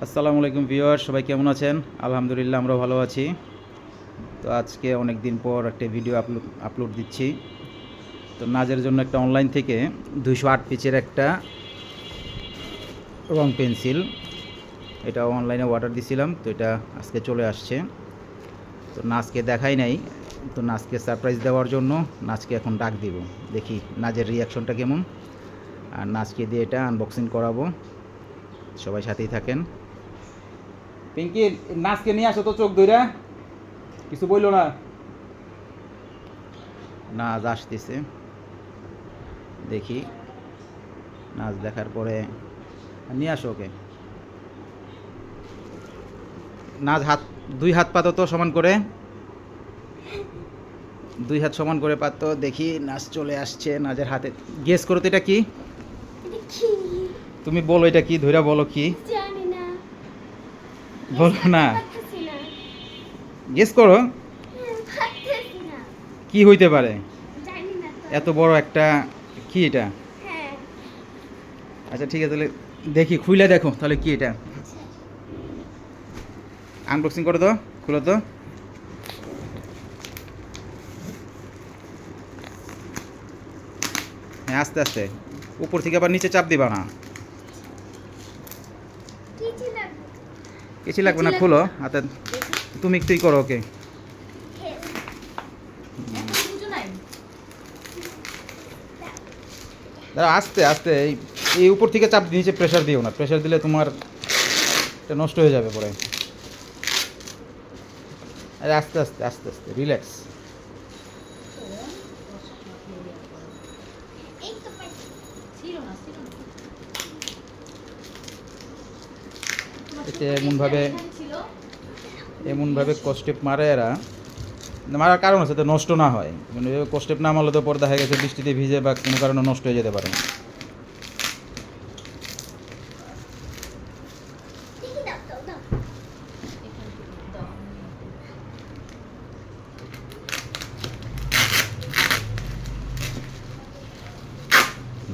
আসসালামু আলাইকুম ভিউয়ার, সবাই কেমন আছেন? আলহামদুলিল্লাহ, আমরা ভালো আছি। তো আজকে অনেক দিন পর একটা ভিডিও আপলোড দিচ্ছি। তো নাজের জন্য একটা অনলাইন থেকে 208 পিচের একটা রং পেন্সিল, এটা অনলাইনে অর্ডার দিছিলাম। তো এটা আজকে চলে আসছে। তো নাজকে দেখাই নাই, তো নাজকে সারপ্রাইজ দেওয়ার জন্য নাজকে এখন ডাক দিব। দেখি নাজের রিয়াকশনটা কেমন, আর নাজকে দিয়ে এটা আনবক্সিং করাবো। সবাই সাথেই থাকেন। পিঙ্কি, নাচকে নিয়ে আসো তো, চোখ ধইরা কিছু বইলো না। নাচ আসতেছে, দেখি নাচ দেখার পরে নিয়ে আসো ওকে। নাচ হাত, দুই হাত পাতো তো সমান করে, দুই হাত সমান করে পাতো। দেখি নাচ চলে আসছে নাচের হাতে। গেস করো তো এটা কি? তুমি বলো এটা কি, ধইরা বলো কি। বলো না, গেস করো কি হইতে পারে। এত বড় একটা কি এটা? আচ্ছা ঠিক আছে, তাহলে দেখি খুলে দেখো তাহলে কি এটা। আনবক্সিং করে তো, খুলো তো। হ্যাঁ, আস্তে আস্তে, উপর থেকে আবার নিচে চাপ দিবা না। কিছু লাগবে না, খুলো হাতে। তুমি একটুই করো ওকে। দাঁড়া, আস্তে আস্তে, এই উপর থেকে চাপ নিচে প্রেশার দিও না, প্রেশার দিলে তোমার এটা নষ্ট হয়ে যাবে পরে। আরে আস্তে আস্তে আস্তে আস্তে, রিল্যাক্স। এতে এমনভাবে কস্টেপ মারে এরা, মারার কারণ আছে তো নষ্ট না হয়। মানে কস্টেপ না মারলে তো পরে দেখা গেছে বৃষ্টিতে ভিজে বা কোনো কারণে নষ্ট হয়ে যেতে পারে।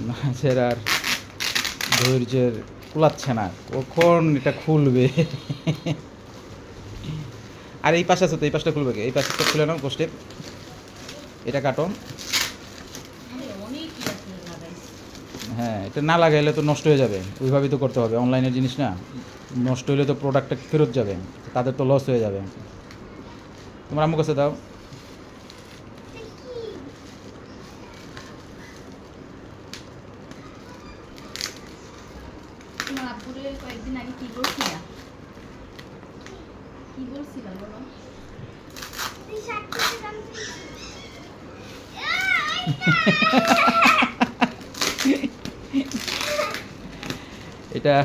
নাচের আর ধৈর্যের কুলাচ্ছে না, কখন এটা খুলবে। আর এই পাশে আছে তো, এই পাশটা খুলবে কি? এই পাশটা খুলে নাও কস্টেপ, এটা কাটো। হ্যাঁ, এটা না লাগাইলে তো নষ্ট হয়ে যাবে, ওইভাবেই তো করতে হবে। অনলাইনের জিনিস না, নষ্ট হলে তো প্রোডাক্টটা ফেরত যাবে, তাদের তো লস হয়ে যাবে। তোমার আম্মু কাছে দাও। কয়েকদিন আগে কি বলছিলা? কি বলছিলা বলো? এটা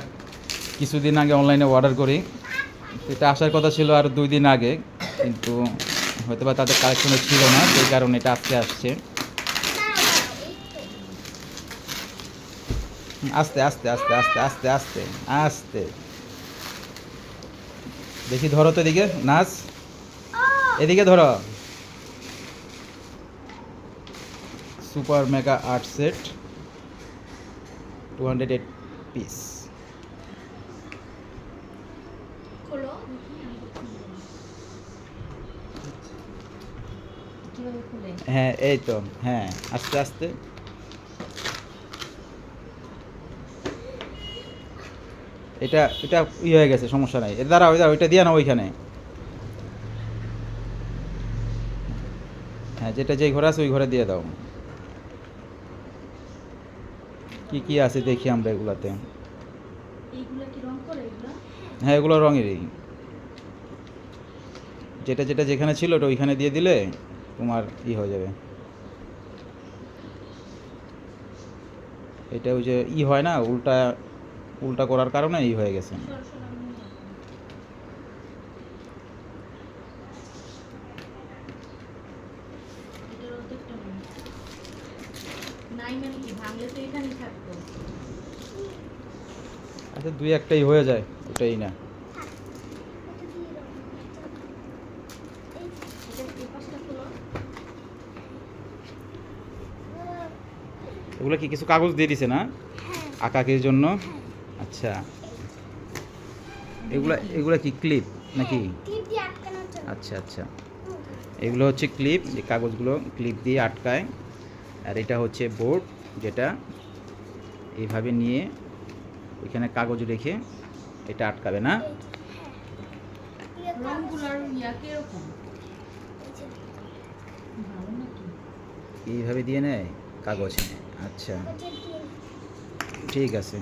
কিছুদিন আগে অনলাইনে অর্ডার করি। এটা আসার কথা ছিল আর 2 দিন আগে, কিন্তু হয়তো বা তাদের কালেকশনে ছিল না, সেই কারণে এটা আজকে আসছে। আস্তে আস্তে আস্তে আস্তে আস্তে আস্তে আস্তে, দেখি ধরো তো এদিকে নাচ, এদিকে ধরো। Super mega art set 208 piece. খোলো। কিভাবে খুলে? হ্যাঁ এই তো, হ্যাঁ আস্তে আস্তে। এটা এটা হয়ে গেছে, সমস্যা নাই। এর দ্বারা ওইটা দিয়ে না ওইখানে। হ্যাঁ, যেটা যেই ঘরে আছে ওই ঘরে দিয়ে দাও। কি কি আছে দেখি আমরা এগুলাতে। এইগুলা কি রং করে এগুলা? হ্যাঁ, এগুলো রঙেরই। যেটা যেটা যেখানে ছিল ওটা ওইখানে দিয়ে দিলে তোমার হয়ে যাবে। এটা ওই যে হয় না, উল্টা উল্টা করার কারণে হয়ে গেছে। এটার অর্ধেকটা নেই। নাই মানে কি, ভাঙলে তো এখানেই থাকতো। আচ্ছা, 2-1টাই হয়ে যায়, ওটাই না। এই পাশটা খোলো। এগুলো কি কিছু কাগজ দিয়ে দিছে না আঁকাকির জন্য? আচ্ছা, এগুলা কি? এগুলা কি ক্লিপ নাকি? ক্লিপ দিয়ে আটকানোর জন্য। আচ্ছা আচ্ছা, এগুলো হচ্ছে ক্লিপ, যে কাগজগুলো ক্লিপ দিয়ে আটকায়। আর এটা হচ্ছে বোর্ড, যেটা এইভাবে নিয়ে ওইখানে কাগজ রেখে এটা আটকাবে না? ইয়ে রংগুলোর ইয়া কিরকম? এই যে ভালো নাকি? এইভাবে দিয়ে নেয় কাগজ। আচ্ছা কাগজের দিয়ে ঠিক আছে,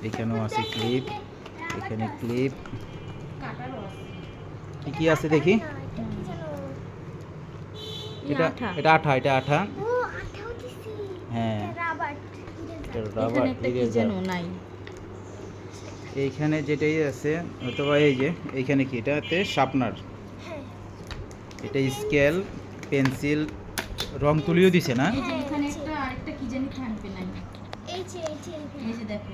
এখানেও আছে ক্লিপ, এখানে ক্লিপ, কাটারও আছে। কি কি আছে দেখি। না, এটা কি জানো? এটা আঠা। এটা আঠা, এটা আঠা। ও আঠাও দিছি। হ্যাঁ। এটা রাবার। এটা এখানে রাবার একটা কি ইরেজার। যেন নাই। এইখানে যেটাই আছে, অথবা এই যে এইখানে কি, এটাতে শার্পনার, হ্যাঁ। এটা স্কেল, পেন্সিল, রং তুলিও দিছে না? এই যে এখানে একটা আরেকটা কি জানি থাকবে নাই। এই যে এই যে দেখো,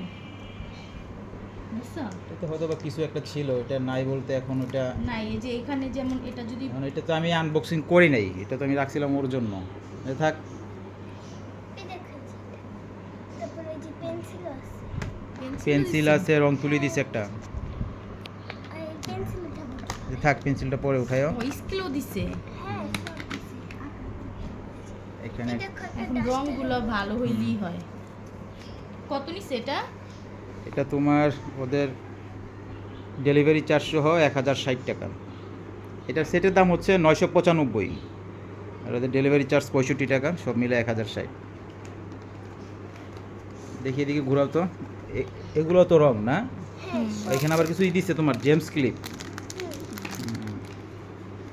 বুঝছো? এটাতে হয়তো বা কিছু একটা ছিল, এটা নাই বলতে এখন ওটা, নাই, এই যে এখানে যেমন এটা যদি মানে এটা তো আমি আনবক্সিং করি নাই, এটা তো আমি রাখছিলাম ওর জন্য। এ থাক। এই দেখো এই যে। তারপরে এই যে পেন্সিল আছে। পেন্সিল আছে, রং তুলি দিছে একটা। আর এই পেন্সিল উঠাবো। এ থাক, পেন্সিলটা পরে উঠায়ও। ও স্কেলও দিছে। হ্যাঁ সব দিছি। এখানে এই দেখো একটা এখন duster রংগুলো ভালো হইলেই হয়। কত নিছে এটা? এটা তোমার ওদের ডেলিভারি চার্জ সহ 1060 টাকা। এটার সেটের দাম হচ্ছে 995, আর ওদের ডেলিভারি চার্জ 65 টাকা, সব মিলে 1060। দেখি এদিকে ঘুরাও তো। এগুলো তো রং না? হ্যাঁ এখানে আবার কিছুই দিচ্ছে তোমার, জেমস ক্লিপ,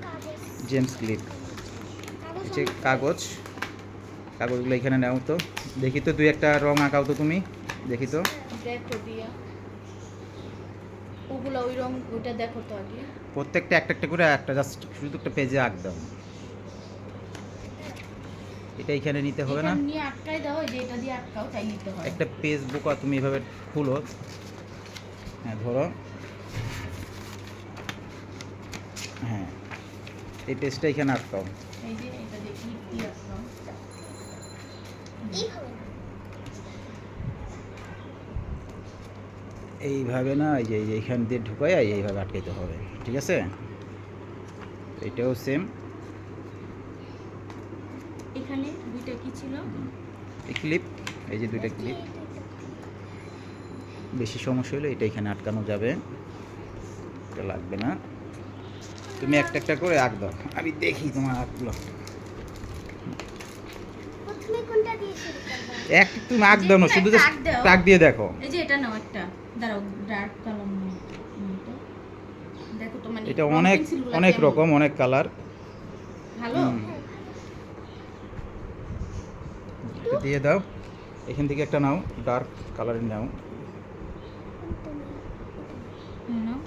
কাগজ জেমস ক্লিপ কাগজ হচ্ছে কাগজ। কাগজগুলো এখানে নাও তো, দেখি তো দুই একটা রং আঁকাও তো তুমি, দেখি তো। দেখো দিয়া ওগুলা ওই রং, ওইটা দেখো তো আগে। প্রত্যেকটা একটা একটা করে, একটা জাস্ট শুধু একটা পেজে আঁক দাও। এটা এখানে নিতে হবে না? এটা নিয়ে আটকাই দাও, এই যে এটা দিয়ে আটকাও, তাই নিতে হয়। একটা পেজ বুকা তুমি এভাবে খুলো, হ্যাঁ ধরো, হ্যাঁ এই পেজটা এখানে আটকাও। এই যে এটা দিয়ে ক্লিপ দিয়ে আটকাও। এই হবে না এইভাবে না, এই যে এইখান দিয়ে ঢুকাই এইভাবে আটকাইতে হবে, ঠিক আছে? এটাও সেম। এখানে দুইটা কি ছিল? এই ক্লিপ, এই যে দুইটা ক্লিপ, বেশি সমস্যা হলে এটা এখানে আটকানো যাবে, এটা লাগবে না। তুমি একটা একটা করে আঁক দাও, আমি দেখি তোমার আঁকগুলো। প্রথমে কোনটা দিয়ে শুরু করব এক তুমি আঁক দাও না, যে শুধু একটা জাস্ট আঁক দাও। টাক দিয়ে দেখো। এই যে এটা নাও একটা, দাঁড়াও ডার্ক কালার নাও। দেখো তো, মানে এটা রং অনেক পেন্সিলগুলা অনেক কেমন? রকম, অনেক কালার। ভালো। এটা দিয়ে দাও, এখান থেকে একটা নাও, ডার্ক কালারের নাও। হ্যাঁ, নাও।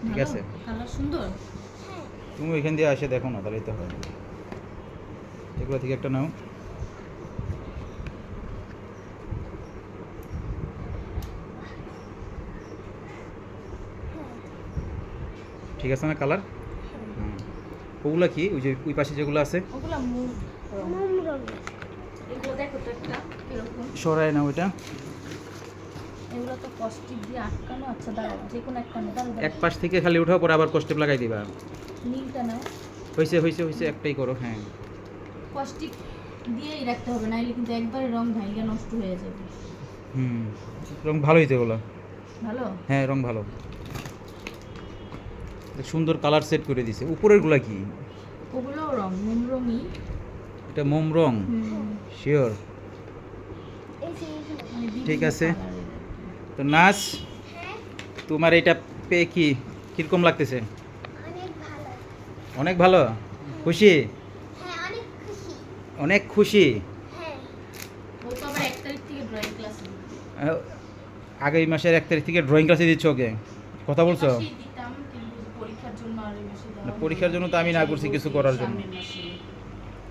ঠিক ভালো? আছে। কালার সুন্দর। হ্যাঁ তুমি ওইখান দিয়ে আসে দেখো না, তাহলেই তো হয়। এগুলো থেকে একটা নাও। ঠিক আছে না কালার? ওগুলো কি, ওই যে ওই পাশে যেগুলো আছে ওগুলা মোম রং। মোম রঙের এগুলো দেখো তো একটা এরকম। সরাই না ওইটা। এগুলো তো কস্টিক দিয়ে আটকানো। আচ্ছা দাঁড়াও, যে কোনো একটা নাও, দাঁড়াও, এক পাশ থেকে খালি উঠাও, পরে আবার কস্টেপ লাগাই দিবা। নীলটা নাও। হয়েছে হয়েছে হয়েছে, একটাই করো। হ্যাঁ কস্টিক দিয়েই রাখতে হবে, নাইলে কিন্তু একবারে রং ভাঙিয়ে নষ্ট হয়ে যাবে। হুম, রং ভালো হয়েছে ওগুলো। ভালো। হ্যাঁ রং ভালো, সুন্দর কালার সেট করে দিছে। উপরের গুলা কি? ওগুলো রং, মোম রঙই। এটা মোম রং? শিওর? এই যে এইগুলো মানে বিভিন্ন ঠিক আছে। কালারের। তো নাচ, হ্যাঁ তোমার এটা পেয়ে কি কীরকম লাগতেছে? অনেক ভালো অনেক ভালো, খুশি? হ্যাঁ অনেক খুশি অনেক খুশি। হ্যাঁ ও তো আবার 1 তারিখ থেকে ড্রয়িং ক্লাস আগামী মাসের 1 তারিখ থেকে ড্রয়িং ক্লাসে দিচ্ছ ওকে? কথা বলছো? দিতাম, কিন্তু পরীক্ষার জন্য আর এই মাসে দেওয়া না, হয়নি। পরীক্ষার জন্য তো আমি না করছি কিছু করার জন্য। সামনের মাসে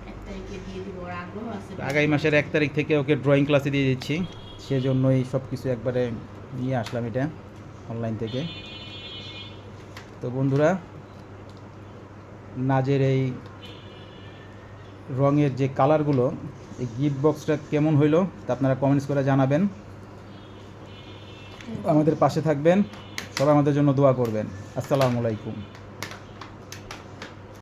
1 তারিখে দিয়ে দিব, ওর আগ্রহ আছে। আগামী মাসের 1 তারিখ থেকে ওকে ড্রয়িং ক্লাসে দিয়ে দিচ্ছি, সেজন্যই সব কিছু একবারে নিয়ে আসলাম এটা অনলাইন থেকে। তো বন্ধুরা, নাজের এই রঙের যে কালারগুলো, এই গিফট বক্সটা কেমন হইলো তা আপনারা কমেন্টস করে জানাবেন। আমাদের পাশে থাকবেন, সবাই আমাদের জন্য দোয়া করবেন। আসসালামু আলাইকুম।